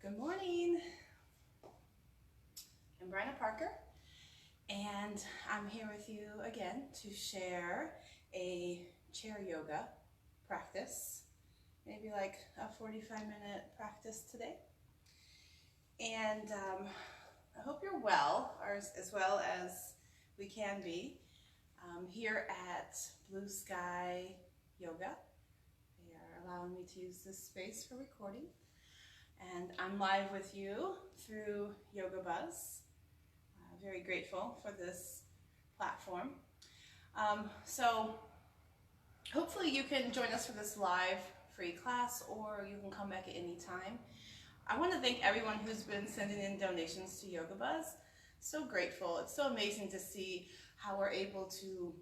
Good morning. I'm Bryna Parker, and I'm here with you again to share a chair yoga practice, maybe like a 45-minute practice today. And I hope you're well, or as well as we can be, here at Blue Sky Yoga. They are allowing me to use this space for recording. And I'm live with you through Yoga Buzz. Very grateful for this platform. So hopefully you can join us for this live free class, or you can come back at any time. I want to thank everyone who's been sending in donations to Yoga Buzz. So grateful. It's so amazing to see how we're able to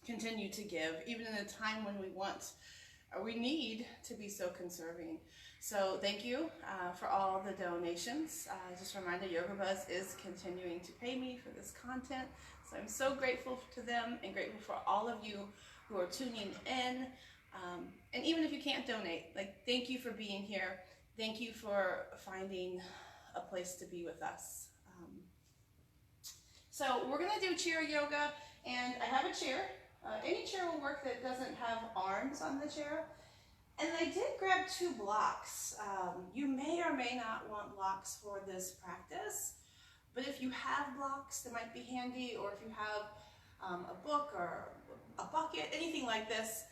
continue to give, even in a time when we need to be so conserving. So thank you for all the donations. Just a reminder, Yoga Buzz is continuing to pay me for this content. So I'm so grateful to them and grateful for all of you who are tuning in. And even if you can't donate, thank you for being here. Thank you for finding a place to be with us. So we're gonna do chair yoga, and I have a chair. Any chair will work that doesn't have arms on the chair. And I did grab 2 blocks. You may or may not want blocks for this practice, but if you have blocks that might be handy, or if you have a book or a bucket, anything like this,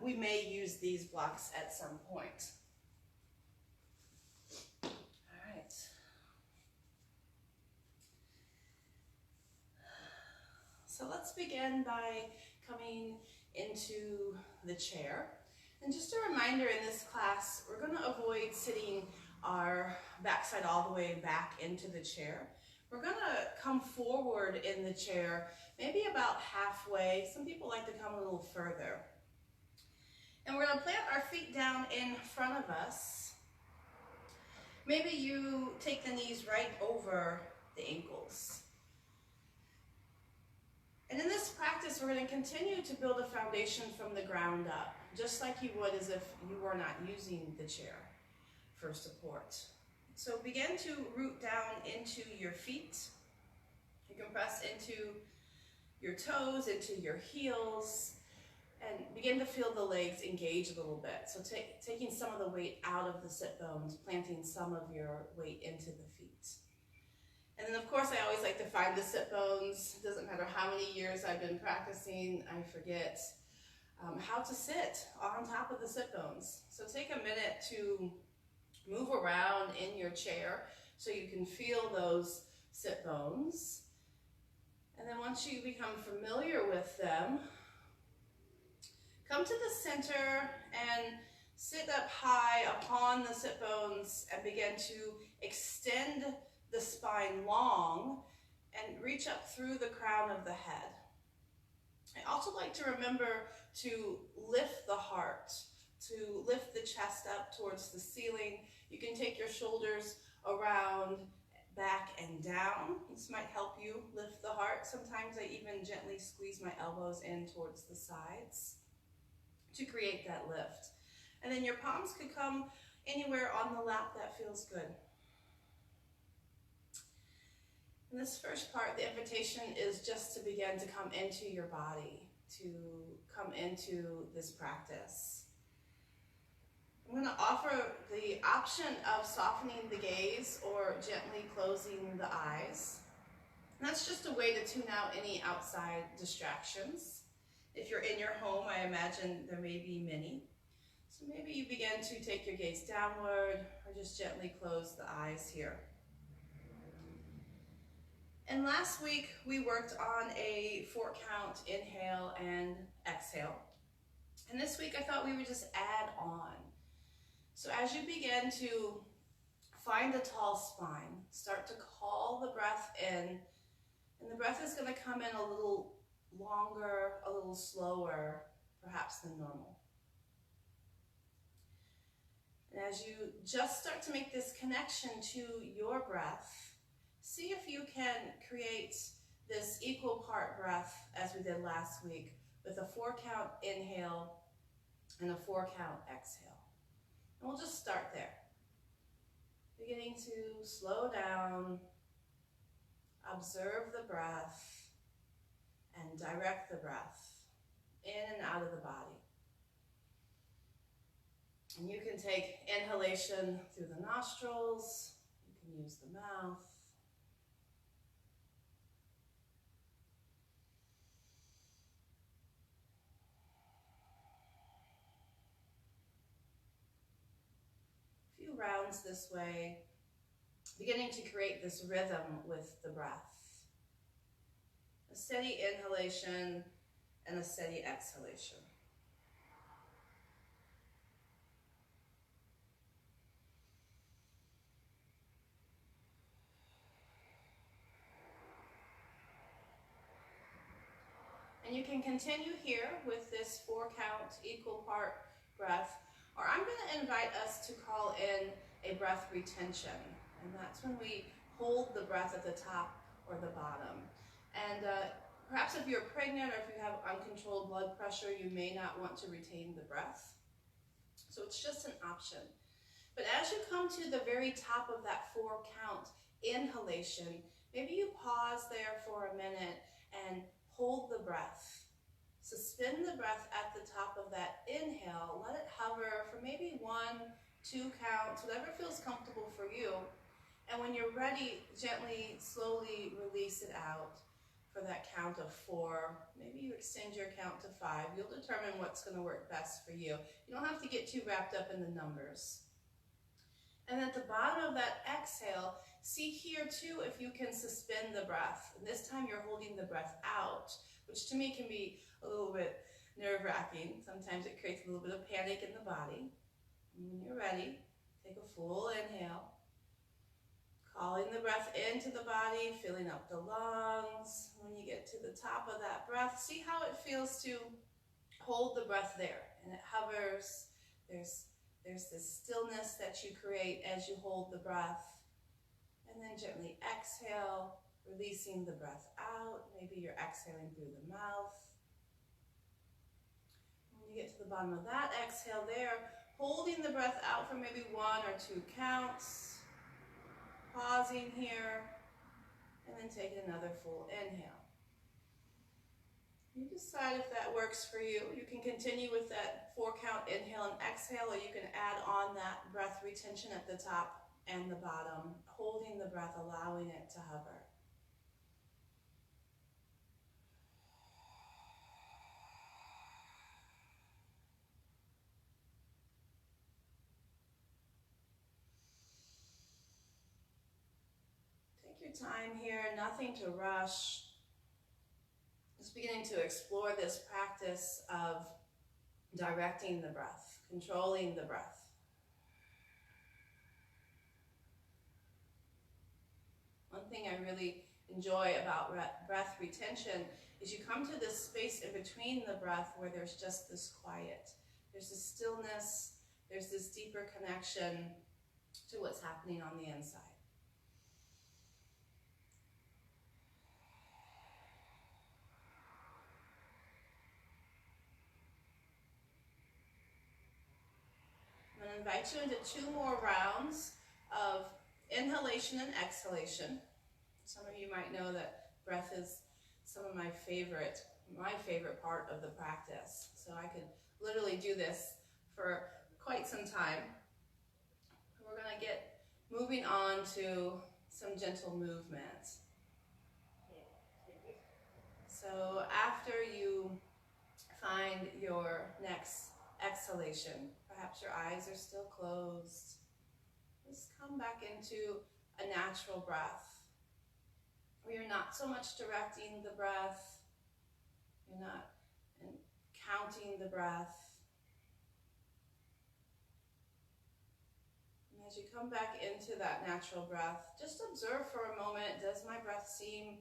we may use these blocks at some point. All right. So let's begin by coming into the chair. And just a reminder, in this class, we're going to avoid sitting our backside all the way back into the chair. We're going to come forward in the chair, maybe about halfway. Some people like to come a little further. And we're going to plant our feet down in front of us. Maybe you take the knees right over the ankles. And in this practice, we're going to continue to build a foundation from the ground up, just like you would as if you were not using the chair for support. So begin to root down into your feet. You can press into your toes, into your heels, and begin to feel the legs engage a little bit. So taking some of the weight out of the sit bones, planting some of your weight into the feet. And then, of course, I always like to find the sit bones. It doesn't matter how many years I've been practicing, I forget how to sit on top of the sit bones. So take a minute to move around in your chair so you can feel those sit bones. And then once you become familiar with them, come to the center and sit up high upon the sit bones and begin to extend the spine long and reach up through the crown of the head. I also like to remember to lift the heart, to lift the chest up towards the ceiling. You can take your shoulders around, back and down. This might help you lift the heart. Sometimes I even gently squeeze my elbows in towards the sides to create that lift. And then your palms could come anywhere on the lap that feels good. In this first part, the invitation is just to begin to come into your body, to come into this practice. I'm going to offer the option of softening the gaze or gently closing the eyes. And that's just a way to tune out any outside distractions. If you're in your home, I imagine there may be many. So maybe you begin to take your gaze downward or just gently close the eyes here. And last week, we worked on a 4-count inhale and exhale. And this week, I thought we would just add on. So as you begin to find a tall spine, start to call the breath in, and the breath is going to come in a little longer, a little slower, perhaps than normal. And as you just start to make this connection to your breath, see if you can create this equal part breath as we did last week with a 4-count inhale and a 4-count exhale. And we'll just start there. Beginning beginning to slow down, observe the breath, and direct the breath in and out of the body. And you can take inhalation through the nostrils, you can use the mouth. A few rounds this way, beginning to create this rhythm with the breath. A steady inhalation and a steady exhalation. And you can continue here with this 4-count equal part breath, or I'm going to invite us to call in a breath retention. And that's when we hold the breath at the top or the bottom. And perhaps if you're pregnant or if you have uncontrolled blood pressure, you may not want to retain the breath. So it's just an option. But as you come to the very top of that 4-count inhalation, maybe you pause there for a minute and hold the breath. Suspend the breath at the top of that inhale. Let it hover for maybe 1, 2 counts, whatever feels comfortable for you. And when you're ready, gently, slowly release it out for that count of 4. Maybe you extend your count to 5. You'll determine what's going to work best for you. You don't have to get too wrapped up in the numbers. And at the bottom of that exhale, see here too if you can suspend the breath. And this time you're holding the breath out, which to me can be a little bit nerve-wracking. Sometimes it creates a little bit of panic in the body. And when you're ready, take a full inhale. Calling the breath into the body, filling up the lungs. When you get to the top of that breath, see how it feels to hold the breath there. And it hovers. There's this stillness that you create as you hold the breath. And then gently exhale, releasing the breath out. Maybe you're exhaling through the mouth. When you get to the bottom of that exhale there, holding the breath out for maybe 1 or 2 counts. Pausing here, and then taking another full inhale. You decide if that works for you. You can continue with that 4-count inhale and exhale, or you can add on that breath retention at the top and the bottom, holding the breath, allowing it to hover. Time here, nothing to rush. Just beginning to explore this practice of directing the breath, controlling the breath. One thing I really enjoy about breath retention is you come to this space in between the breath where there's just this quiet. There's this stillness, there's this deeper connection to what's happening on the inside. I'm going to invite you into 2 more rounds of inhalation and exhalation. Some of you might know that breath is my favorite part of the practice. So I could literally do this for quite some time. We're going to get moving on to some gentle movements. So after you find your next exhalation, perhaps your eyes are still closed. Just come back into a natural breath, where you're not so much directing the breath, you're not counting the breath. And as you come back into that natural breath, just observe for a moment, does my breath seem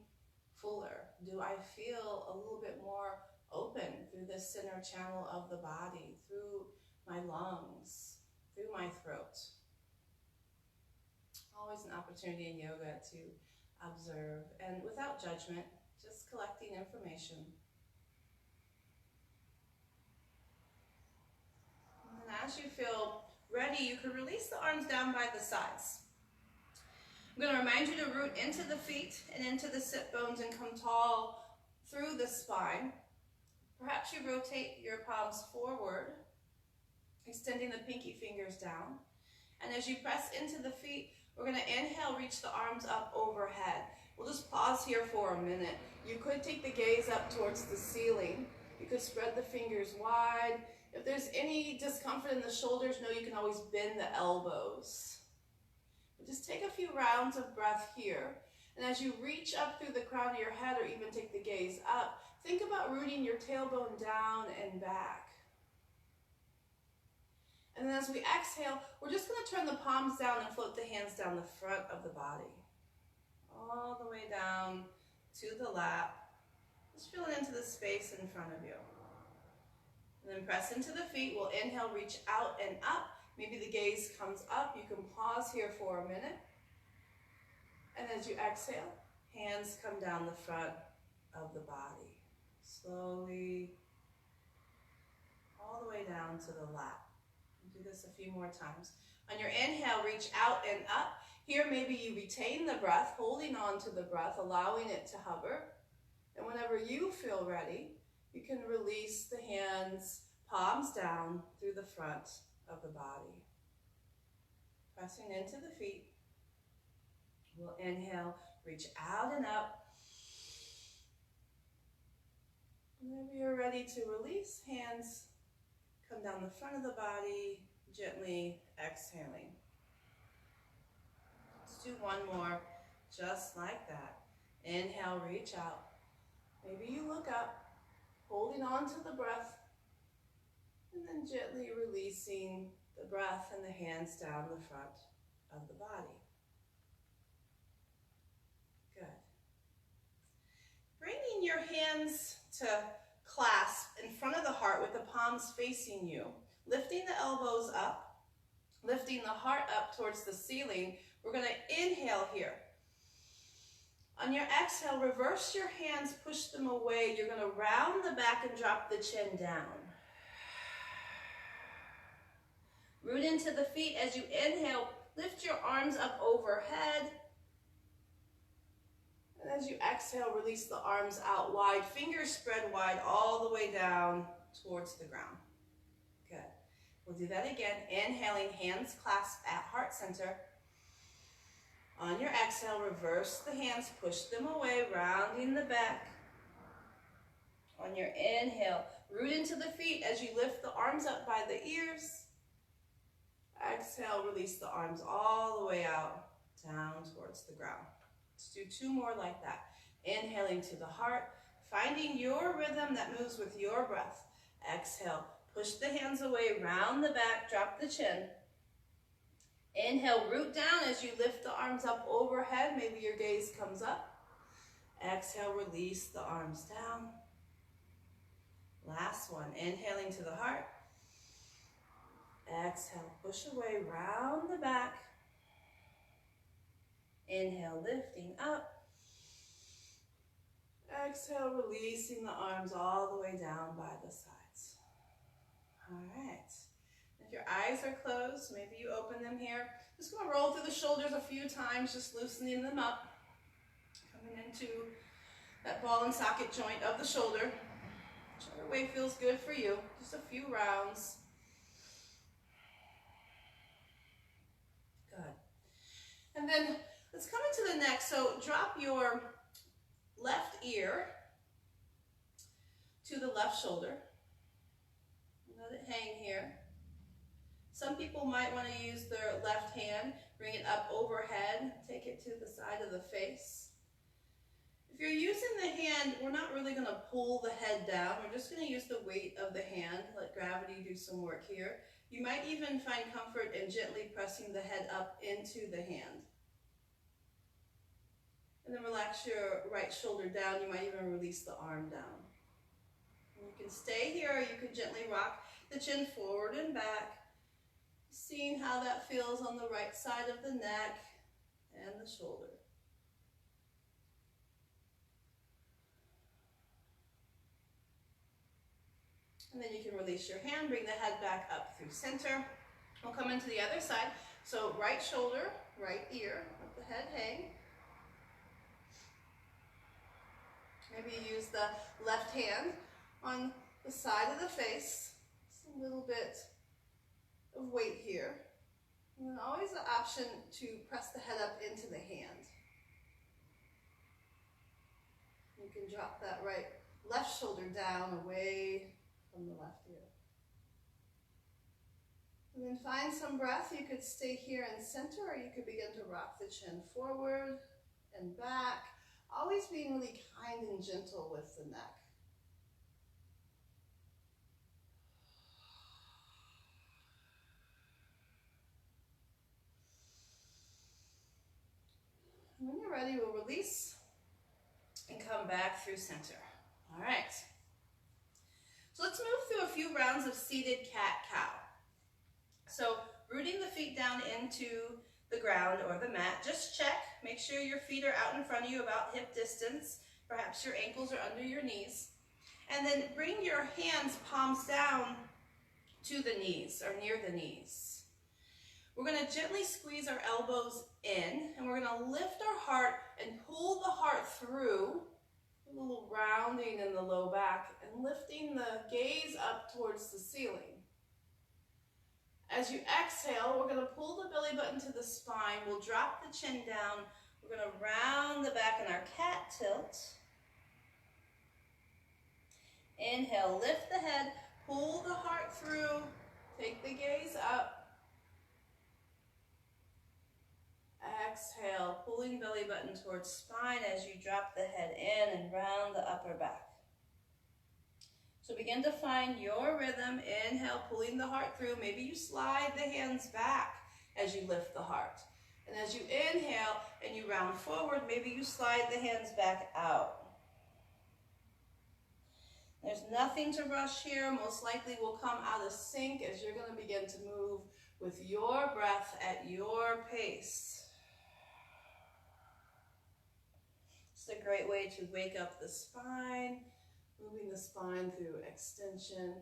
fuller? Do I feel a little bit more open through the center channel of the body, through my lungs, through my throat? Always an opportunity in yoga to observe, and without judgment, just collecting information. And then as you feel ready, you can release the arms down by the sides. I'm going to remind you to root into the feet and into the sit bones and come tall through the spine. Perhaps you rotate your palms forward, extending the pinky fingers down. And as you press into the feet, we're going to inhale, reach the arms up overhead. We'll just pause here for a minute. You could take the gaze up towards the ceiling. You could spread the fingers wide. If there's any discomfort in the shoulders, know you can always bend the elbows. But just take a few rounds of breath here. And as you reach up through the crown of your head or even take the gaze up, think about rooting your tailbone down and back. And then as we exhale, we're just going to turn the palms down and float the hands down the front of the body. All the way down to the lap. Just feel it into the space in front of you. And then press into the feet. We'll inhale, reach out and up. Maybe the gaze comes up. You can pause here for a minute. And as you exhale, hands come down the front of the body. Slowly, all the way down to the lap. Do this a few more times. On your inhale, reach out and up. Here, maybe you retain the breath, holding on to the breath, allowing it to hover. And whenever you feel ready, you can release the hands, palms down through the front of the body. Pressing into the feet. We'll inhale, reach out and up. Whenever you're ready to release, hands come down the front of the body, gently exhaling. Let's do one more, just like that. Inhale, reach out. Maybe you look up, holding on to the breath, and then gently releasing the breath and the hands down the front of the body. Good. Bringing your hands to clasp in front of the heart with the palms facing you, lifting the elbows up, lifting the heart up towards the ceiling. We're going to inhale here. On your exhale, reverse your hands, push them away. You're going to round the back and drop the chin down. Root into the feet. As you inhale, lift your arms up overhead. And as you exhale, release the arms out wide. Fingers spread wide all the way down towards the ground. Good. We'll do that again. Inhaling, hands clasped at heart center. On your exhale, reverse the hands, push them away, rounding the back. On your inhale, root into the feet as you lift the arms up by the ears. Exhale, release the arms all the way out, down towards the ground. Let's do two more like that. Inhaling to the heart, finding your rhythm that moves with your breath. Exhale, push the hands away, round the back, drop the chin. Inhale, root down as you lift the arms up overhead. Maybe your gaze comes up. Exhale, release the arms down. Last one, inhaling to the heart. Exhale, push away, round the back. Inhale, lifting up. Exhale, releasing the arms all the way down by the sides. All right. If your eyes are closed, maybe you open them here. Just going to roll through the shoulders a few times, just loosening them up. Coming into that ball and socket joint of the shoulder. Whichever way feels good for you. Just a few rounds. Good. And then let's come into the neck. So drop your left ear to the left shoulder. Let it hang here. Some people might want to use their left hand, bring it up overhead, take it to the side of the face. If you're using the hand, we're not really going to pull the head down. We're just going to use the weight of the hand, let gravity do some work here. You might even find comfort in gently pressing the head up into the hand. And then relax your right shoulder down. You might even release the arm down. And you can stay here, or you can gently rock the chin forward and back. Seeing how that feels on the right side of the neck and the shoulder. And then you can release your hand, bring the head back up through center. We'll come into the other side. So right shoulder, right ear, Let the head hang. Maybe you use the left hand on the side of the face. Just a little bit of weight here. And then always the option to press the head up into the hand. You can drop that left shoulder down away from the left ear. And then find some breath. You could stay here in center, or you could begin to rock the chin forward and back, always being really kind and gentle with the neck. When you're ready, we'll release and come back through center. All right. So let's move through a few rounds of seated cat-cow. So rooting the feet down into the ground or the mat, just check. Make sure your feet are out in front of you about hip distance. Perhaps your ankles are under your knees. And then bring your hands, palms down to the knees or near the knees. We're going to gently squeeze our elbows in, and we're going to lift our heart and pull the heart through, a little rounding in the low back, and lifting the gaze up towards the ceiling. As you exhale, we're going to pull the belly button to the spine. We'll drop the chin down. We're going to round the back in our cat tilt. Inhale, lift the head, pull the heart through, take the gaze up. Exhale, pulling belly button towards spine as you drop the head in and round the upper back. So begin to find your rhythm. Inhale, pulling the heart through. Maybe you slide the hands back as you lift the heart. And as you inhale and you round forward, maybe you slide the hands back out. There's nothing to rush here. Most likely will come out of sync as you're going to begin to move with your breath at your pace. It's a great way to wake up the spine, moving the spine through extension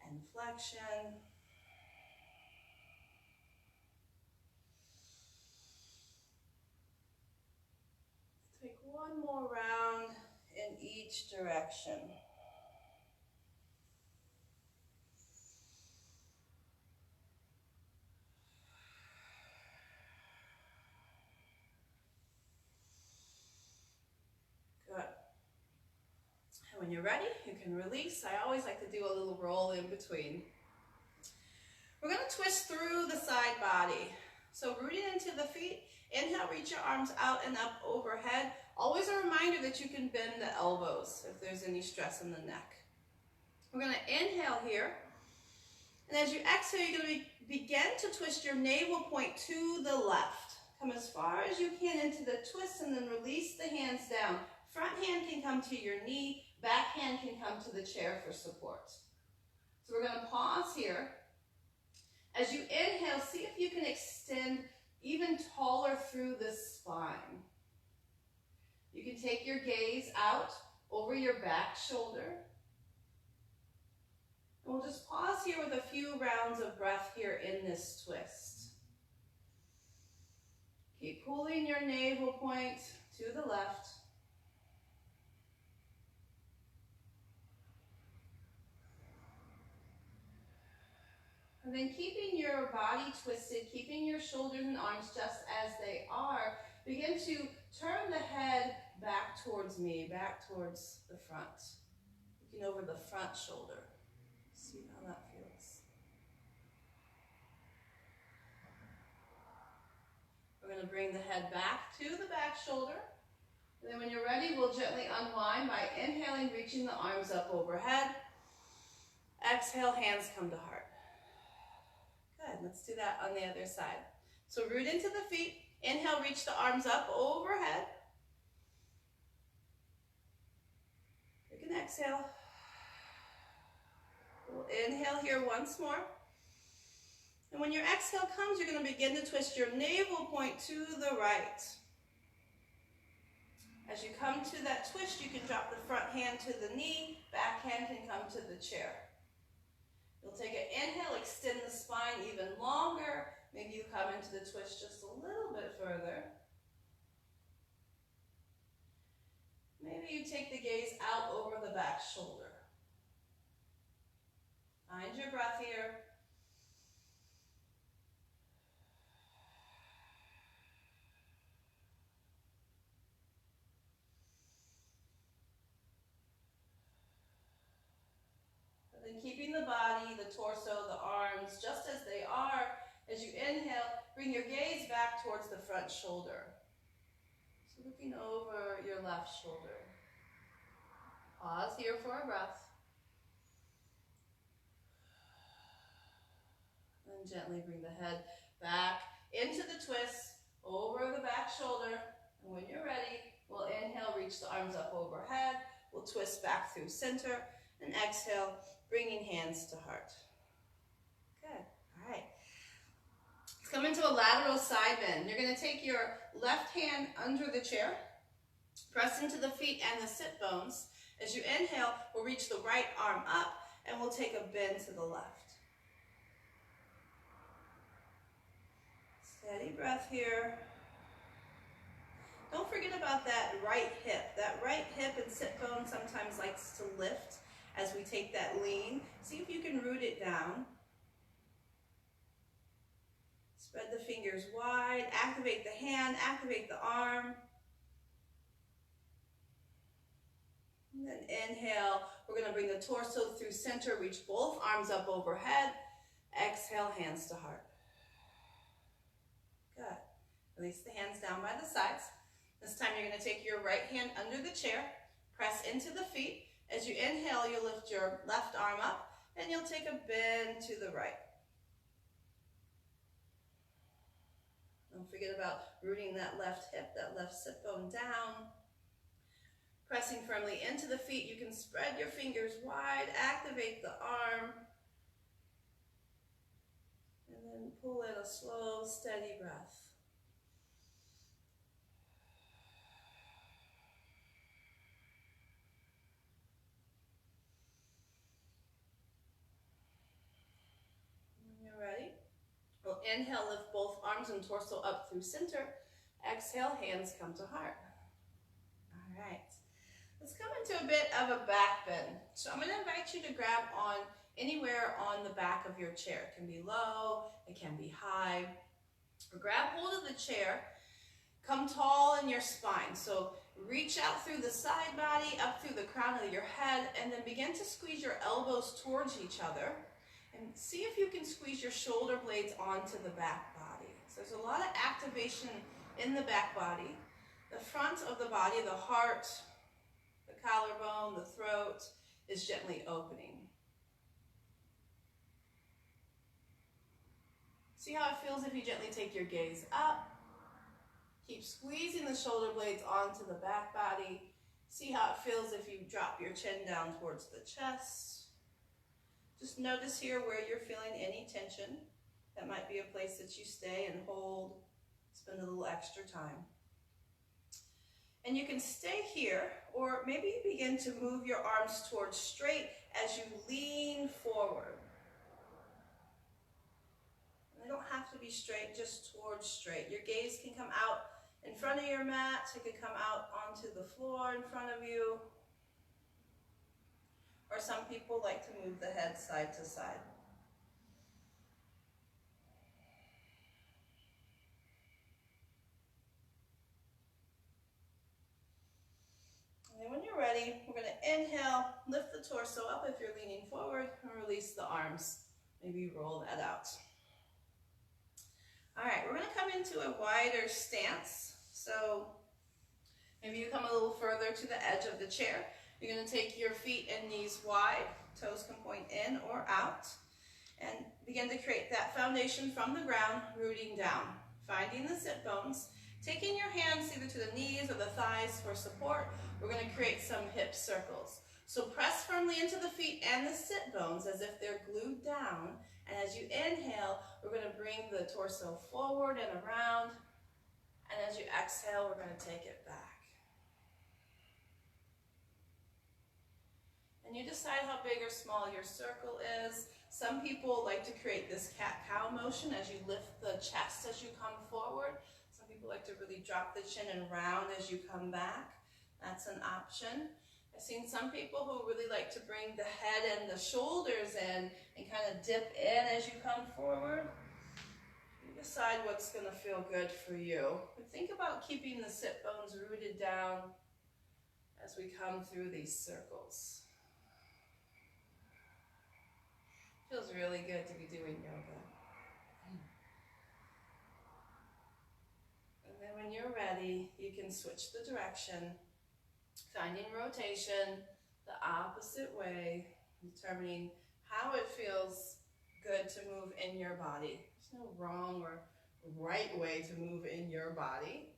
and flexion. Take one more round in each direction. When you're ready, you can release. I always like to do a little roll in between. We're going to twist through the side body. So rooting into the feet, inhale, reach your arms out and up overhead. Always a reminder that you can bend the elbows if there's any stress in the neck. We're going to inhale here. And as you exhale, you're going to begin to twist your navel point to the left. Come as far as you can into the twist and then release the hands down. Front hand can come to your knee. Back hand can come to the chair for support. So we're going to pause here. As you inhale, see if you can extend even taller through the spine. You can take your gaze out over your back shoulder. And we'll just pause here with a few rounds of breath here in this twist. Keep pulling your navel point to the left. And then keeping your body twisted, keeping your shoulders and arms just as they are, begin to turn the head back towards me, back towards the front. Looking over the front shoulder. See how that feels. We're going to bring the head back to the back shoulder. And then when you're ready, we'll gently unwind by inhaling, reaching the arms up overhead. Exhale, hands come to heart. Good, let's do that on the other side. So root into the feet. Inhale, reach the arms up overhead. You can exhale. We'll inhale here once more. And when your exhale comes, you're going to begin to twist your navel point to the right. As you come to that twist, you can drop the front hand to the knee, back hand can come to the chair. You'll take an inhale, extend the spine even longer. Maybe you come into the twist just a little bit further. take the gaze out over the back shoulder. Find your breath here. And then keeping the body, the torso, the arms just as they are. As you inhale, bring your gaze back towards the front shoulder. So looking over your left shoulder. Pause here for a breath. And gently bring the head back into the twist, over the back shoulder. And when you're ready, we'll inhale, reach the arms up overhead. We'll twist back through center. And exhale, bringing hands to heart. Good. All right. Let's come into a lateral side bend. You're going to take your left hand under the chair, press into the feet and the sit bones. As you inhale, we'll reach the right arm up and we'll take a bend to the left. Steady breath here. Don't forget about that right hip. That right hip and sit bone sometimes likes to lift as we take that lean. See if you can root it down. Spread the fingers wide, activate the hand, activate the arm. And then inhale, we're going to bring the torso through center, reach both arms up overhead. Exhale, hands to heart. Good. Release the hands down by the sides. This time you're going to take your right hand under the chair, press into the feet. As you inhale, you'll lift your left arm up and you'll take a bend to the right. Don't forget about rooting that left hip, that left sit bone down. Pressing firmly into the feet, you can spread your fingers wide, activate the arm, and then pull in a slow, steady breath. When you're ready, we'll inhale, lift both arms and torso up through center. Exhale, hands come to heart. All right. Let's come into a bit of a back bend. So I'm going to invite you to grab on anywhere on the back of your chair. It can be low, it can be high. Or grab hold of the chair, come tall in your spine. So reach out through the side body, up through the crown of your head, and then begin to squeeze your elbows towards each other. And see if you can squeeze your shoulder blades onto the back body. So there's a lot of activation in the back body. The front of the body, the heart, the collarbone, the throat is gently opening. See how it feels if you gently take your gaze up. Keep squeezing the shoulder blades onto the back body. See how it feels if you drop your chin down towards the chest. Just notice here where you're feeling any tension. That might be a place that you stay and hold, spend a little extra time. And you can stay here, or maybe begin to move your arms towards straight as you lean forward. And they don't have to be straight, just towards straight. Your gaze can come out in front of your mat. It can come out onto the floor in front of you. Or some people like to move the head side to side. And then when you're ready, we're going to inhale, lift the torso up if you're leaning forward, and release the arms. Maybe roll that out. All right, we're going to come into a wider stance. So maybe you come a little further to the edge of the chair. You're going to take your feet and knees wide, toes can point in or out, and begin to create that foundation from the ground, rooting down, finding the sit bones, taking your hands either to the knees or the thighs for support. We're going to create some hip circles. So press firmly into the feet and the sit bones as if they're glued down, and as you inhale, we're going to bring the torso forward and around, and as you exhale, we're going to take it back. And you decide how big or small your circle is. Some people like to create this cat-cow motion as you lift the chest as you come forward. Some people like to really drop the chin and round as you come back. That's an option. I've seen some people who really like to bring the head and the shoulders in and kind of dip in as you come forward. You decide what's going to feel good for you. But think about keeping the sit bones rooted down as we come through these circles. Feels really good to be doing yoga. And then when you're ready, you can switch the direction, finding rotation the opposite way, determining how it feels good to move in your body. There's no wrong or right way to move in your body.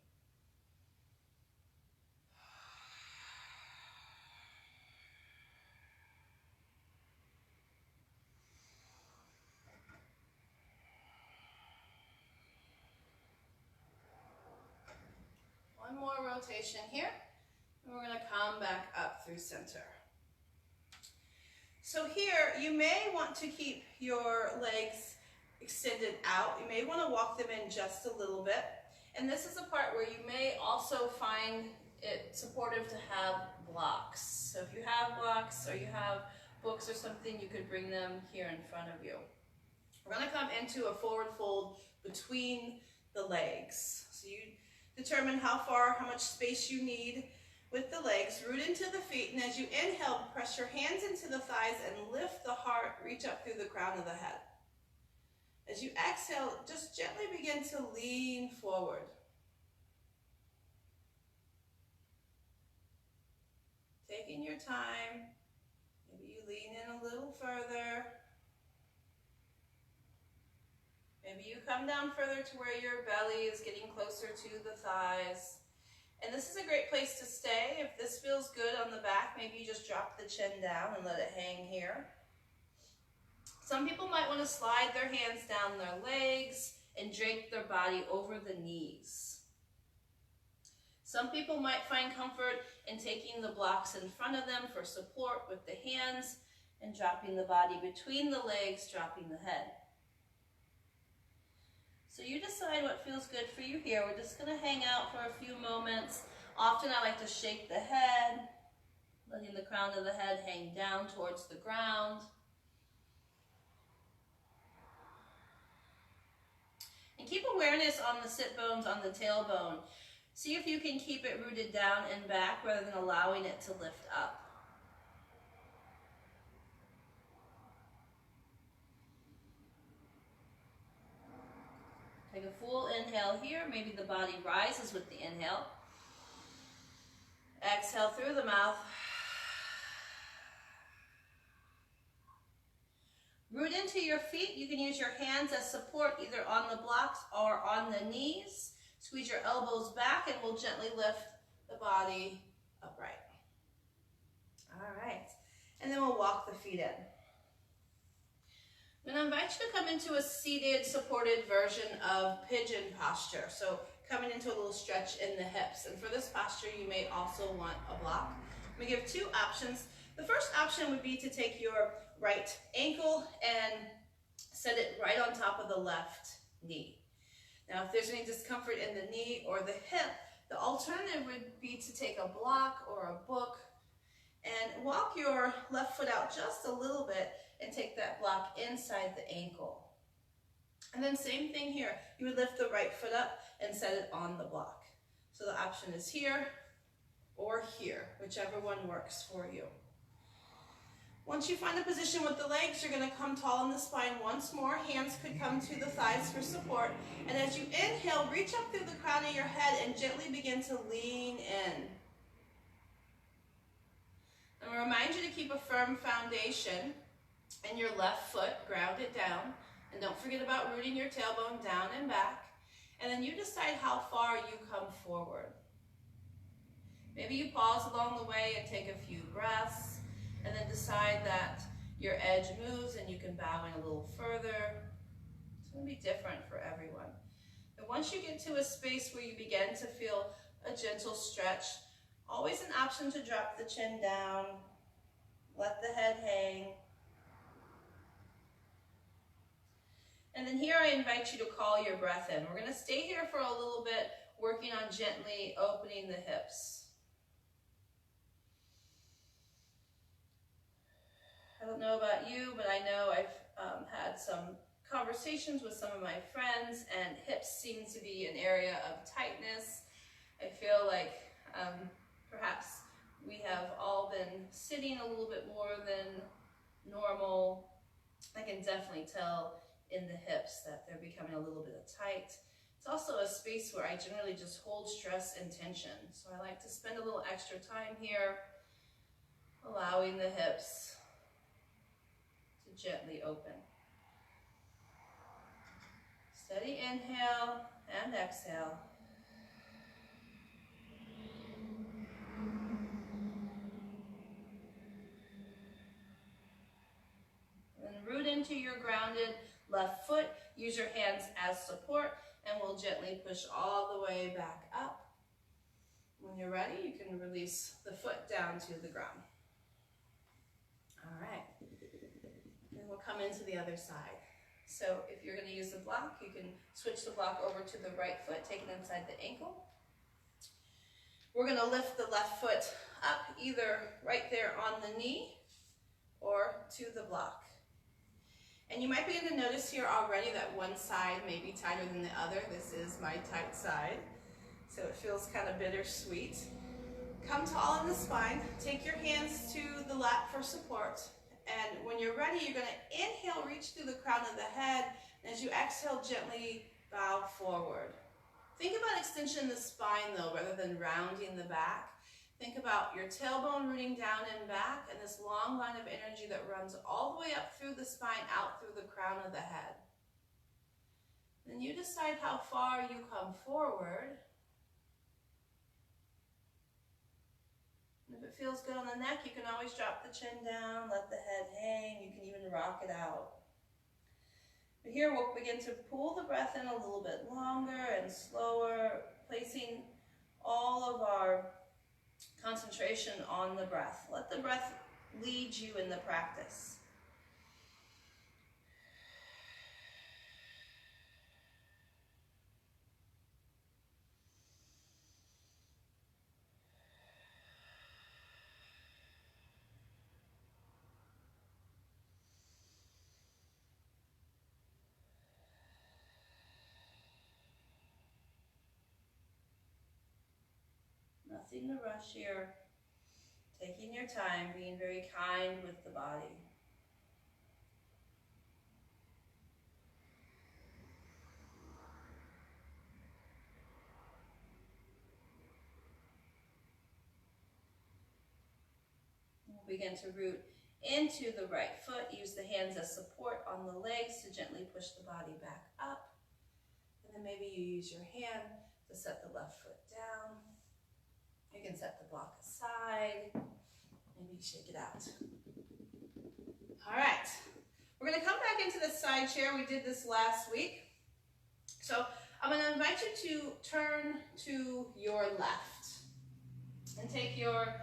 One more rotation here, and we're going to come back up through center. So here, you may want to keep your legs extended out. You may want to walk them in just a little bit. And this is a part where you may also find it supportive to have blocks. So if you have blocks or you have books or something, you could bring them here in front of you. We're going to come into a forward fold between the legs. So you determine how much space you need with the legs. Root into the feet, and as you inhale, press your hands into the thighs and lift the heart, reach up through the crown of the head. As you exhale, just gently begin to lean forward. Taking your time, maybe you lean in a little further. Maybe you come down further to where your belly is getting closer to the thighs. And this is a great place to stay. If this feels good on the back, maybe you just drop the chin down and let it hang here. Some people might want to slide their hands down their legs and drape their body over the knees. Some people might find comfort in taking the blocks in front of them for support with the hands and dropping the body between the legs, dropping the head. So you decide what feels good for you here. We're just going to hang out for a few moments. Often I like to shake the head, letting the crown of the head hang down towards the ground. And keep awareness on the sit bones, on the tailbone. See if you can keep it rooted down and back rather than allowing it to lift up. Take a full inhale here. Maybe the body rises with the inhale. Exhale through the mouth. Root into your feet. You can use your hands as support either on the blocks or on the knees. Squeeze your elbows back and we'll gently lift the body upright. All right. And then we'll walk the feet in. I'm going to invite you to come into a seated, supported version of pigeon posture. So coming into a little stretch in the hips. And for this posture, you may also want a block. I'm going to give two options. The first option would be to take your right ankle and set it right on top of the left knee. Now, if there's any discomfort in the knee or the hip, the alternative would be to take a block or a book and walk your left foot out just a little bit and take that block inside the ankle. And then same thing here. You would lift the right foot up and set it on the block. So the option is here or here, whichever one works for you. Once you find a position with the legs, you're going to come tall in the spine once more. Hands could come to the thighs for support. And as you inhale, reach up through the crown of your head and gently begin to lean in. I'm going to remind you to keep a firm foundation and your left foot, ground it down. And don't forget about rooting your tailbone down and back. And then you decide how far you come forward. Maybe you pause along the way and take a few breaths. And then decide that your edge moves and you can bow in a little further. It's going to be different for everyone. And once you get to a space where you begin to feel a gentle stretch, always an option to drop the chin down, let the head hang. And then here I invite you to call your breath in. We're going to stay here for a little bit, working on gently opening the hips. I don't know about you, but I know I've had some conversations with some of my friends, and hips seem to be an area of tightness. I feel like perhaps we have all been sitting a little bit more than normal. I can definitely tell in the hips that they're becoming a little bit tight. It's also a space where I generally just hold stress and tension. So I like to spend a little extra time here, allowing the hips to gently open. Steady inhale and exhale. And root into your grounded left foot. Use your hands as support, and we'll gently push all the way back up. When you're ready, you can release the foot down to the ground. All right. Then we'll come into the other side. So if you're going to use the block, you can switch the block over to the right foot, take it inside the ankle. We're going to lift the left foot up, either right there on the knee or to the block. And you might begin to notice here already that one side may be tighter than the other. This is my tight side, so it feels kind of bittersweet. Come tall in the spine. Take your hands to the lap for support. And when you're ready, you're going to inhale, reach through the crown of the head. And as you exhale, gently bow forward. Think about extension in the spine, though, rather than rounding the back. Think about your tailbone rooting down and back, and this long line of energy that runs all the way up through the spine, out through the crown of the head. Then you decide how far you come forward. And if it feels good on the neck, you can always drop the chin down, let the head hang. You can even rock it out. But here we'll begin to pull the breath in a little bit longer and slower, placing all of our concentration on the breath. Let the breath lead you in the practice. Nothing to rush here. Taking your time, being very kind with the body. We'll begin to root into the right foot. Use the hands as support on the legs to gently push the body back up. And then maybe you use your hand to set the left foot down. You can set the block aside. Maybe shake it out. All right. We're going to come back into the side chair. We did this last week. So I'm going to invite you to turn to your left. And take your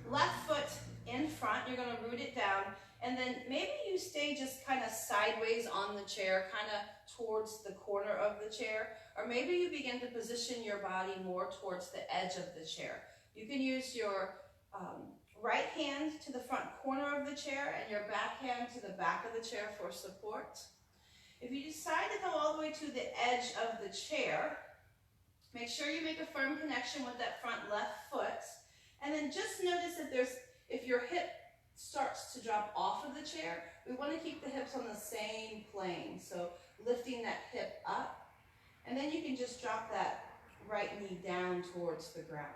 left foot in front. You're going to root it down. And then maybe you stay just kind of sideways on the chair, kind of towards the corner of the chair. Or maybe you begin to position your body more towards the edge of the chair. You can use your right hand to the front corner of the chair and your back hand to the back of the chair for support. If you decide to go all the way to the edge of the chair, make sure you make a firm connection with that front left foot. And then just notice if your hip starts to drop off of the chair, we want to keep the hips on the same plane. So lifting that hip up, and then you can just drop that right knee down towards the ground.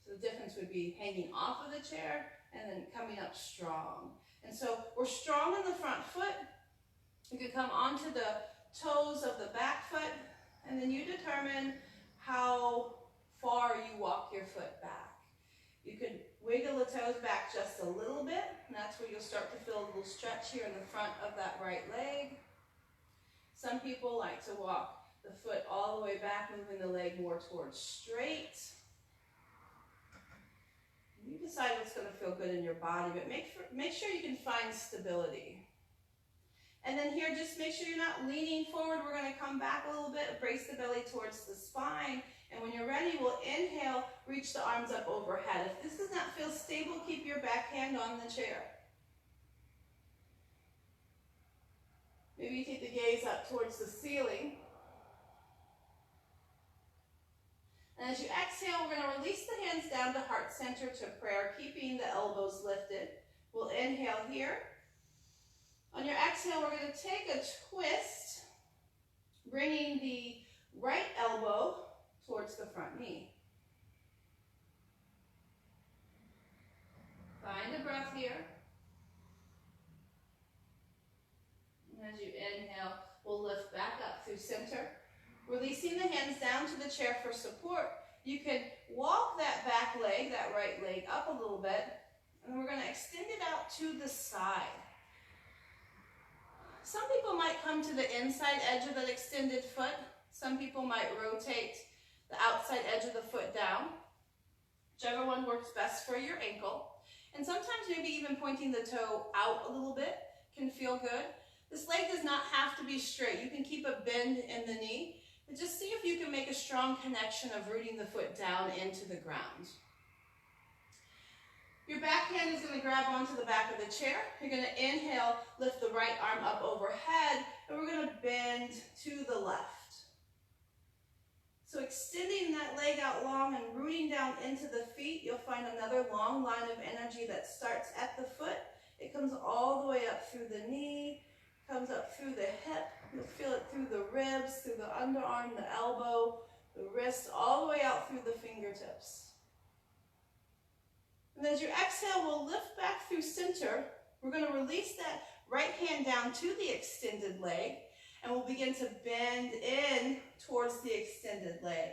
So the difference would be hanging off of the chair and then coming up strong. And so we're strong in the front foot. You can come onto the toes of the back foot, and then you determine how far you walk your foot back. You could wiggle the toes back just a little bit, and that's where you'll start to feel a little stretch here in the front of that right leg. Some people like to walk the foot all the way back, moving the leg more towards straight. You decide what's going to feel good in your body, but make sure you can find stability. And then here, just make sure you're not leaning forward. We're going to come back a little bit, brace the belly towards the spine. And when you're ready, we'll inhale, reach the arms up overhead. If this does not feel stable, keep your back hand on the chair. Maybe you take the gaze up towards the ceiling. And as you exhale, we're going to release the hands down to heart center to prayer, keeping the elbows lifted. We'll inhale here. On your exhale, we're going to take a twist, bringing the right elbow towards the front knee. Find a breath here. And as you inhale, we'll lift back up through center. Releasing the hands down to the chair for support. You can walk that back leg, that right leg, up a little bit, and we're going to extend it out to the side. Some people might come to the inside edge of that extended foot. Some people might rotate the outside edge of the foot down. Whichever one works best for your ankle. And sometimes maybe even pointing the toe out a little bit can feel good. This leg does not have to be straight. You can keep a bend in the knee. But just see if you can make a strong connection of rooting the foot down into the ground. Your back hand is going to grab onto the back of the chair. You're going to inhale, lift the right arm up overhead, and we're going to bend to the left. So extending that leg out long and rooting down into the feet, you'll find another long line of energy that starts at the foot. It comes all the way up through the knee, comes up through the hip. You'll feel it through the ribs, through the underarm, the elbow, the wrist, all the way out through the fingertips. And as you exhale, we'll lift back through center. We're going to release that right hand down to the extended leg, and we'll begin to bend in towards the extended leg.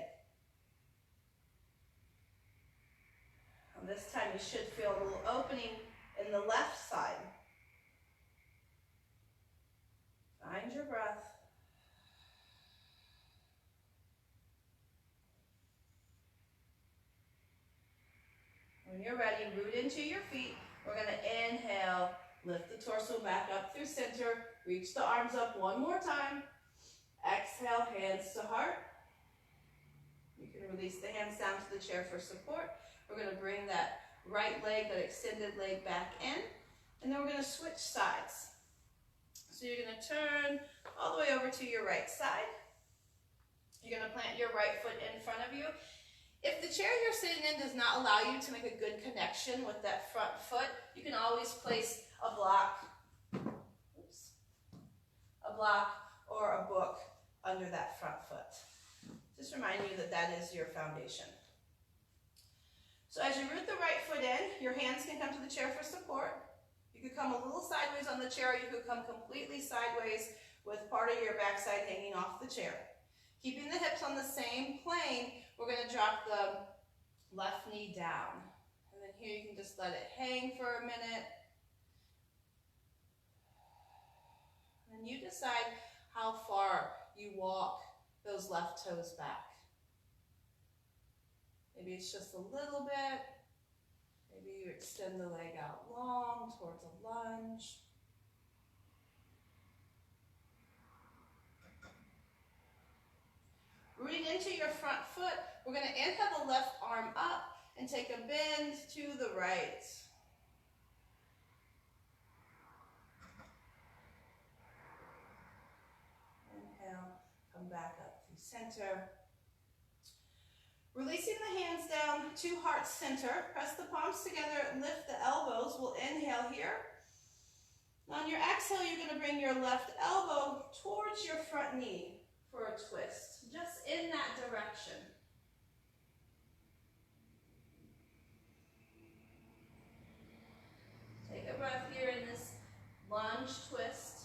And this time you should feel a little opening in the left side. Find your breath. When you're ready, root into your feet. We're going to inhale, lift the torso back up through center, reach the arms up one more time. Exhale, hands to heart. You can release the hands down to the chair for support. We're going to bring that right leg, that extended leg back in, and then we're going to switch sides. So you're going to turn all the way over to your right side. You're going to plant your right foot in front of you. If the chair you're sitting in does not allow you to make a good connection with that front foot, you can always place a block, or a book under that front foot. Just remind you that that is your foundation. So as you root the right foot in, your hands can come to the chair for support. You could come a little sideways on the chair, or you could come completely sideways with part of your backside hanging off the chair. Keeping the hips on the same plane, we're going to drop the left knee down. And then here you can just let it hang for a minute. And you decide how far you walk those left toes back. Maybe it's just a little bit. Maybe you extend the leg out long towards a lunge. Rooting into your front foot, we're going to inhale the left arm up and take a bend to the right. Inhale, come back up through center. Releasing the hands down to heart center. Press the palms together, lift the elbows. We'll inhale here. On your exhale, you're going to bring your left elbow towards your front knee for a twist, just in that direction. Take a breath here in this lunge twist.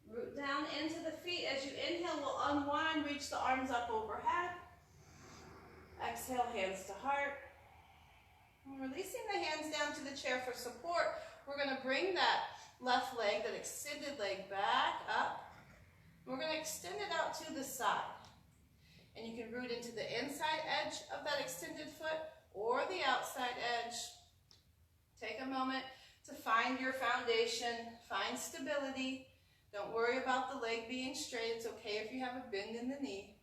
Root down into the feet. As you inhale, we'll unwind, reach the arms up overhead. Exhale, hands to heart. And releasing the hands down to the chair for support, we're going to bring that left leg, that extended leg, back up. We're going to extend it out to the side. And you can root into the inside edge of that extended foot or the outside edge. Take a moment to find your foundation, find stability. Don't worry about the leg being straight. It's okay if you have a bend in the knee.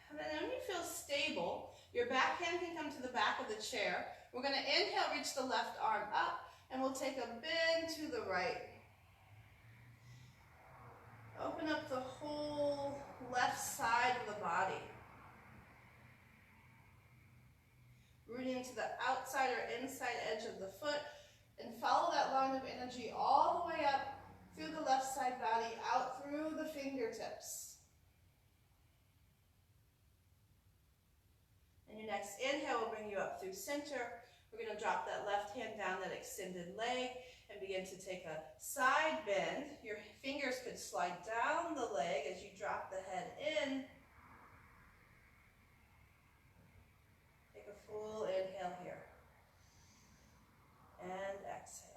And then when you feel stable, your back hand can come to the back of the chair. We're going to inhale, reach the left arm up, and we'll take a bend to the right. Open up the whole left side of the body. Rooting to the outside or inside edge of the foot, and follow that line of energy all the way up through the left side body, out through the fingertips. And your next inhale will bring you up through center. We're going to drop that left hand down that extended leg and begin to take a side bend. Your fingers could slide down the leg as you drop the head in. Take a full inhale here. And exhale.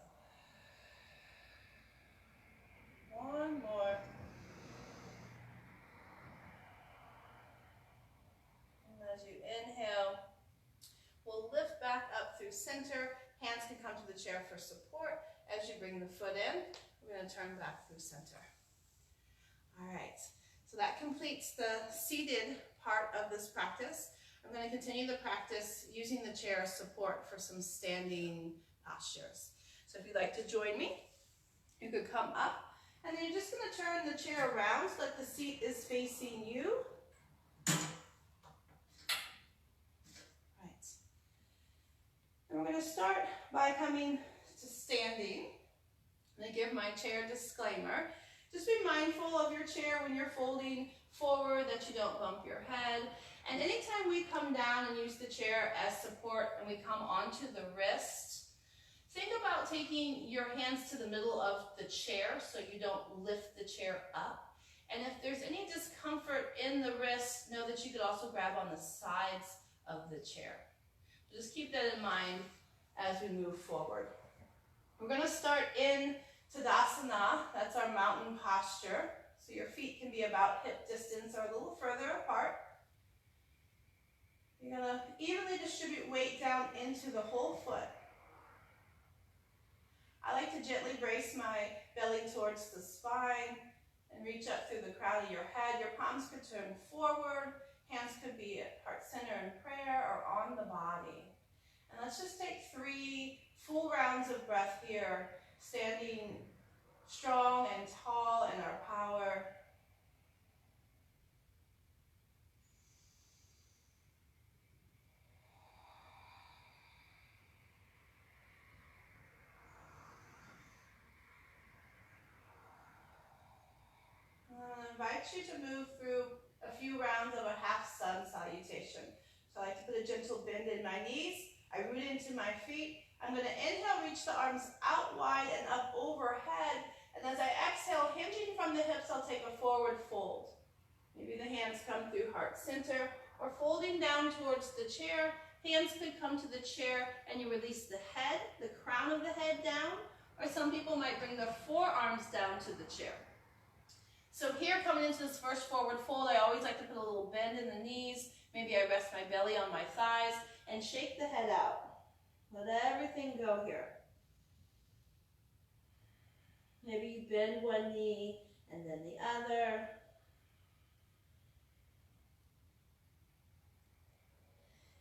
One more. And as you inhale, we'll lift back up through center. Hands can come to the chair for support. As you bring the foot in, we're going to turn back through center. All right, so that completes the seated part of this practice. I'm going to continue the practice using the chair as support for some standing postures. So if you'd like to join me, you could come up, and then you're just going to turn the chair around so that the seat is facing you. Right. And we're going to start by coming to standing. I'm going to give my chair disclaimer. Just be mindful of your chair when you're folding forward, that you don't bump your head. And anytime we come down and use the chair as support and we come onto the wrist, think about taking your hands to the middle of the chair so you don't lift the chair up. And if there's any discomfort in the wrist, know that you could also grab on the sides of the chair. Just keep that in mind as we move forward. We're going to start in Tadasana. That's our mountain posture. So your feet can be about hip distance or a little further apart. You're going to evenly distribute weight down into the whole foot. I like to gently brace my belly towards the spine and reach up through the crown of your head. Your palms could turn forward. Hands could be at heart center in prayer or on the body. And let's just take 3 full rounds of breath here, standing strong and tall in our power. I invite you to move through a few rounds of a half sun salutation. So I like to put a gentle bend in my knees. I root into my feet. I'm going to inhale, reach the arms out wide and up overhead. And as I exhale, hinging from the hips, I'll take a forward fold. Maybe the hands come through heart center or folding down towards the chair. Hands could come to the chair and you release the head, the crown of the head down. Or some people might bring their forearms down to the chair. So here, coming into this first forward fold, I always like to put a little bend in the knees. Maybe I rest my belly on my thighs and shake the head out. Let everything go here. Maybe you bend one knee and then the other.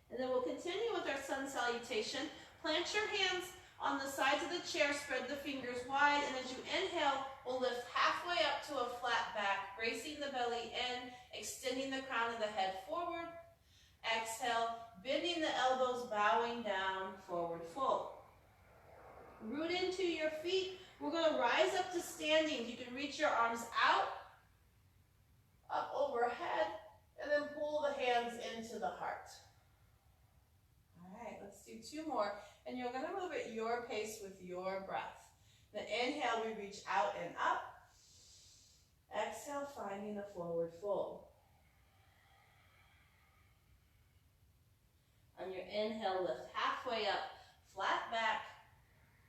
And then we'll continue with our sun salutation. Plant your hands on the sides of the chair, spread the fingers wide, and as you inhale, we'll lift halfway up to a flat back, bracing the belly in, extending the crown of the head forward. Exhale, bending the elbows, bowing down, forward fold. Root into your feet. We're going to rise up to standing. You can reach your arms out, up overhead, and then pull the hands into the heart. All right, let's do 2 more. And you're going to move at your pace with your breath. The inhale, we reach out and up. Exhale, finding a forward fold. On your inhale, lift halfway up, flat back,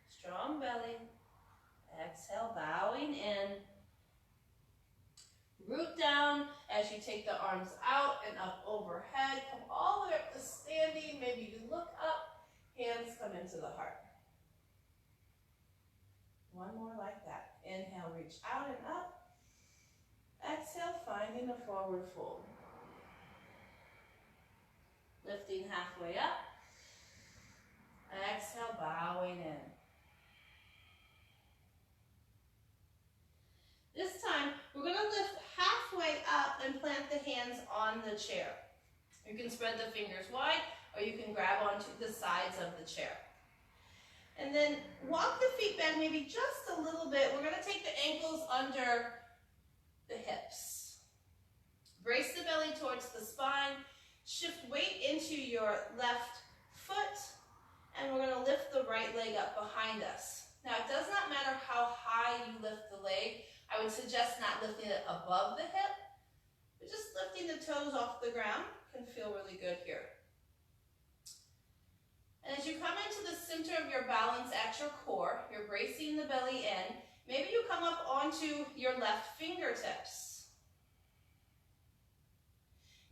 strong belly. Exhale, bowing in. Root down as you take the arms out and up overhead. Come all the way up to standing. Maybe you look up. Hands come into the heart. 1 more like that. Inhale, reach out and up. Exhale, finding a forward fold. Lifting halfway up. Exhale, bowing in. This time, we're going to lift halfway up and plant the hands on the chair. You can spread the fingers wide, or you can grab onto the sides of the chair. And then walk the feet back maybe just a little bit. We're going to take the ankles under the hips. Brace the belly towards the spine. Shift weight into your left foot. And we're going to lift the right leg up behind us. Now, it does not matter how high you lift the leg. I would suggest not lifting it above the hip, but just lifting the toes off the ground can feel really good here. And as you come into the center of your balance at your core, you're bracing the belly in. Maybe you come up onto your left fingertips.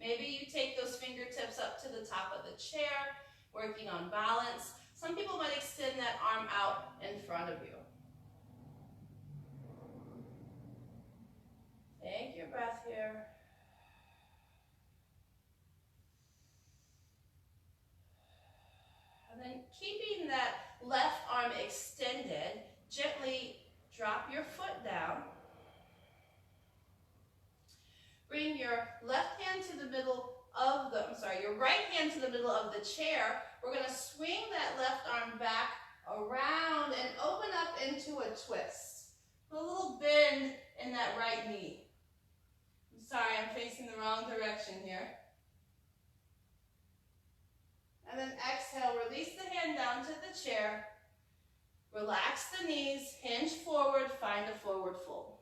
Maybe you take those fingertips up to the top of the chair, working on balance. Some people might extend that arm out in front of you. Take your breath here. And then keeping that left arm extended, gently drop your foot down. Bring your left hand to the middle of the, your right hand to the middle of the chair. We're going to swing that left arm back around and open up into a twist. Put a little bend in that right knee. I'm sorry, I'm facing the wrong direction here. And then exhale, release the hand down to the chair. Relax the knees, hinge forward, find a forward fold.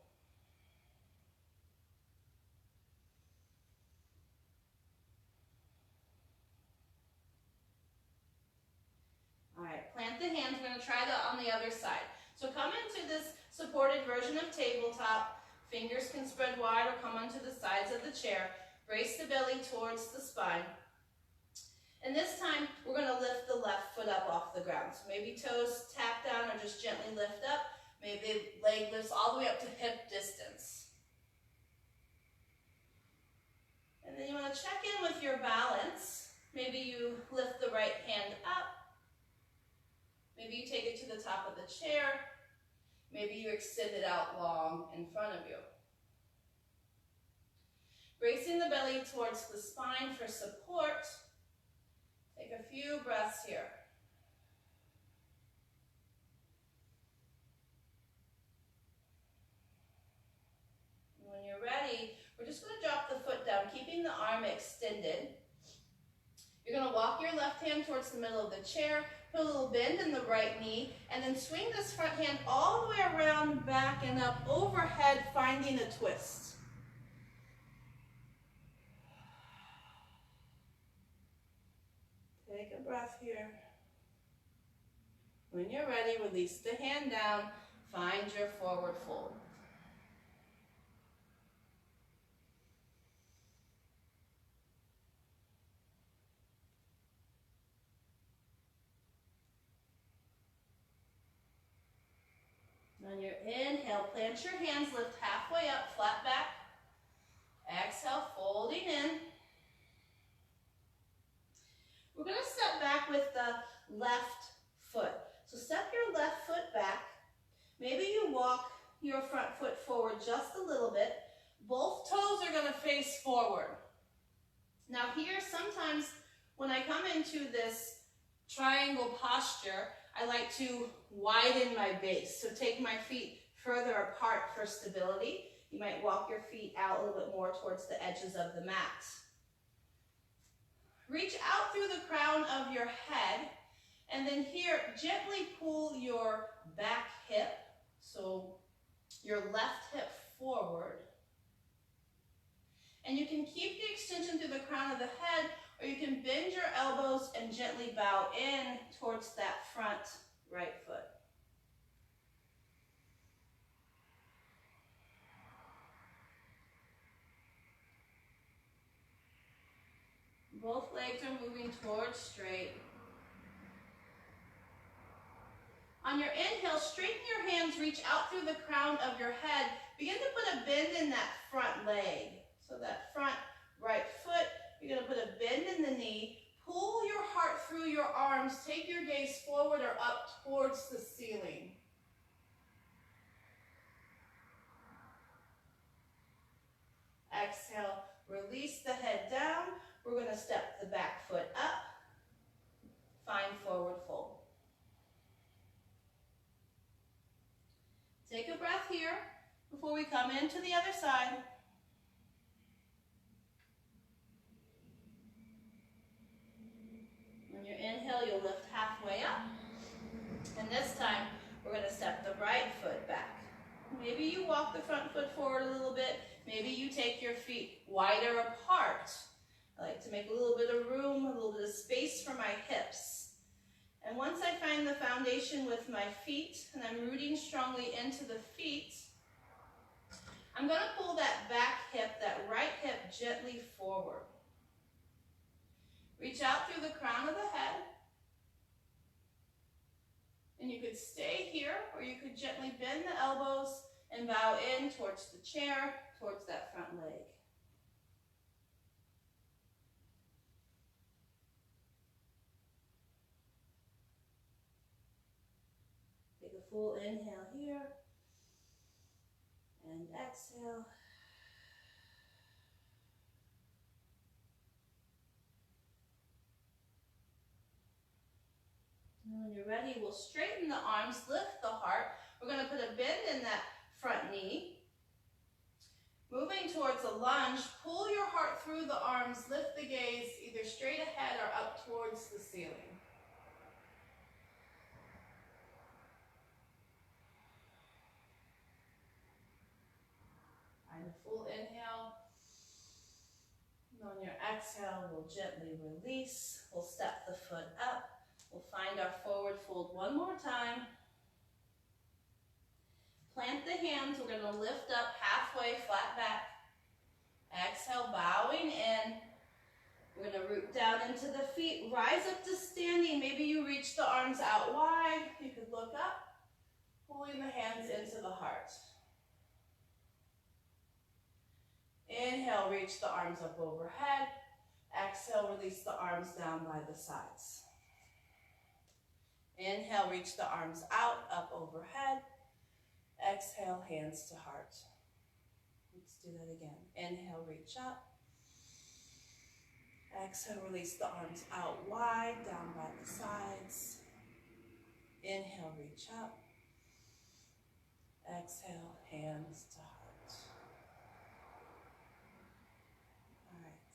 All right, plant the hands. We're going to try that on the other side. So come into this supported version of tabletop. Fingers can spread wide or come onto the sides of the chair. Brace the belly towards the spine. And this time, we're going to lift the left foot up off the ground. So maybe toes tap down or just gently lift up. Maybe the leg lifts all the way up to hip distance. And then you want to check in with your balance. Maybe you lift the right hand up. Maybe you take it to the top of the chair. Maybe you extend it out long in front of you. Bracing the belly towards the spine for support. Take a few breaths here. And when you're ready, we're just going to drop the foot down, keeping the arm extended. You're going to walk your left hand towards the middle of the chair, put a little bend in the right knee, and then swing this front hand all the way around, back and up, overhead, finding a twist. Take a breath here. When you're ready, release the hand down, find your forward fold. On your inhale, plant your hands, lift halfway up, flat back. Exhale, folding in. We're going to step back with the left foot. So step your left foot back. Maybe you walk your front foot forward just a little bit. Both toes are going to face forward. Now here, sometimes when I come into this triangle posture, I like to widen my base. So take my feet further apart for stability. You might walk your feet out a little bit more towards the edges of the mat. Reach out through the crown of your head, and then here, gently pull your back hip, so your left hip forward. And you can keep the extension through the crown of the head, or you can bend your elbows and gently bow in towards that front right foot. Both legs are moving towards straight. On your inhale, straighten your hands, reach out through the crown of your head. Begin to put a bend in that front leg. So that front right foot, you're going to put a bend in the knee, Pull your heart through your arms. Take your gaze forward or up towards the ceiling. Exhale, release the head down. We're going to step the back foot up. Find forward fold. Take a breath here before we come into the other side. When you inhale, you'll lift halfway up. And this time, we're going to step the right foot back. Maybe you walk the front foot forward a little bit. Maybe you take your feet wider apart. I like to make a little bit of room, a little bit of space for my hips. And once I find the foundation with my feet, and I'm rooting strongly into the feet, I'm going to pull that back hip, that right hip, gently forward. Reach out through the crown of the head. And you could stay here, or you could gently bend the elbows and bow in towards the chair, towards that front leg. Take a full inhale here, and exhale. And when you're ready, we'll straighten the arms, lift the heart. We're going to put a bend in that front knee. Moving towards a lunge, pull your heart through the arms, lift the gaze either straight ahead or up towards the ceiling. Find a full inhale. And on your exhale, we'll gently release. We'll step the foot up. We'll find our forward fold one more time. Plant the hands. We're going to lift up halfway, flat back. Exhale, bowing in. We're going to root down into the feet. Rise up to standing. Maybe you reach the arms out wide. You could look up, pulling the hands into the heart. Inhale, reach the arms up overhead. Exhale, release the arms down by the sides. Inhale, reach the arms out, up overhead. Exhale, hands to heart. Let's do that again. Inhale, reach up. Exhale, release the arms out wide, down by the sides. Inhale, reach up. Exhale, hands to heart. All right.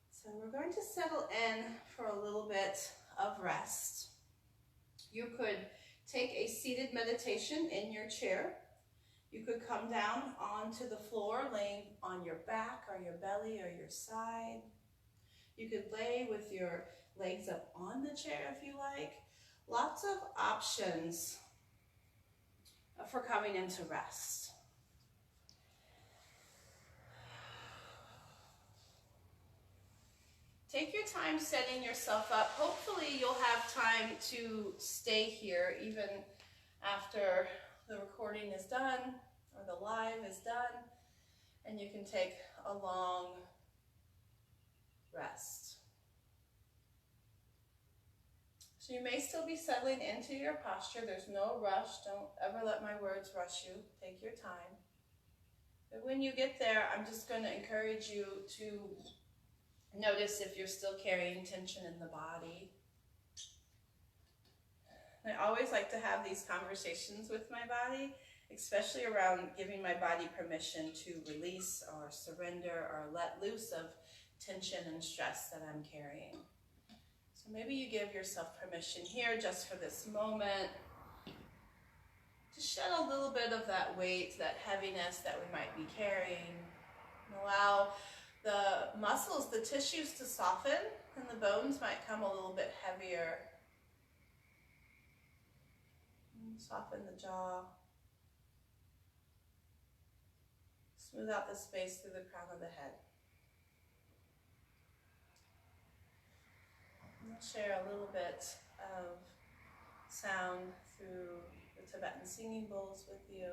So we're going to settle in for a little bit of rest. You could take a seated meditation in your chair. You could come down onto the floor, laying on your back or your belly or your side. You could lay with your legs up on the chair if you like. Lots of options for coming into rest. Take your time setting yourself up. Hopefully you'll have time to stay here even after the recording is done or the live is done, and you can take a long rest. So you may still be settling into your posture. There's no rush. Don't ever let my words rush you. Take your time. But when you get there, I'm just going to encourage you to notice if you're still carrying tension in the body. I always like to have these conversations with my body, especially around giving my body permission to release or surrender or let loose of tension and stress that I'm carrying. So maybe you give yourself permission here just for this moment to shed a little bit of that weight, that heaviness that we might be carrying. And allow the muscles, the tissues to soften, and the bones might come a little bit heavier. And soften the jaw. Smooth out the space through the crown of the head. And I'll share a little bit of sound through the Tibetan singing bowls with you.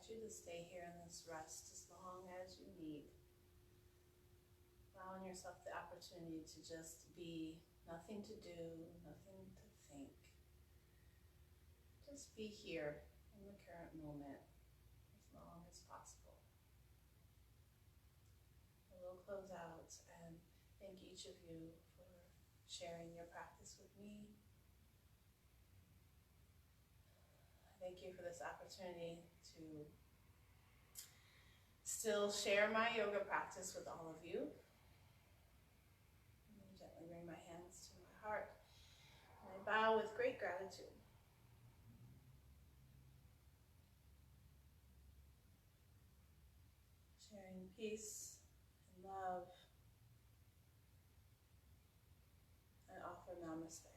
invite you to stay here in this rest as long as you need. Allowing yourself the opportunity to just be, nothing to do, nothing to think. Just be here in the current moment as long as possible. I will close out and thank each of you for sharing your practice with me. Thank you for this opportunity to still share my yoga practice with all of you. And gently bring my hands to my heart. And I bow with great gratitude. Sharing peace and love. I offer namaste.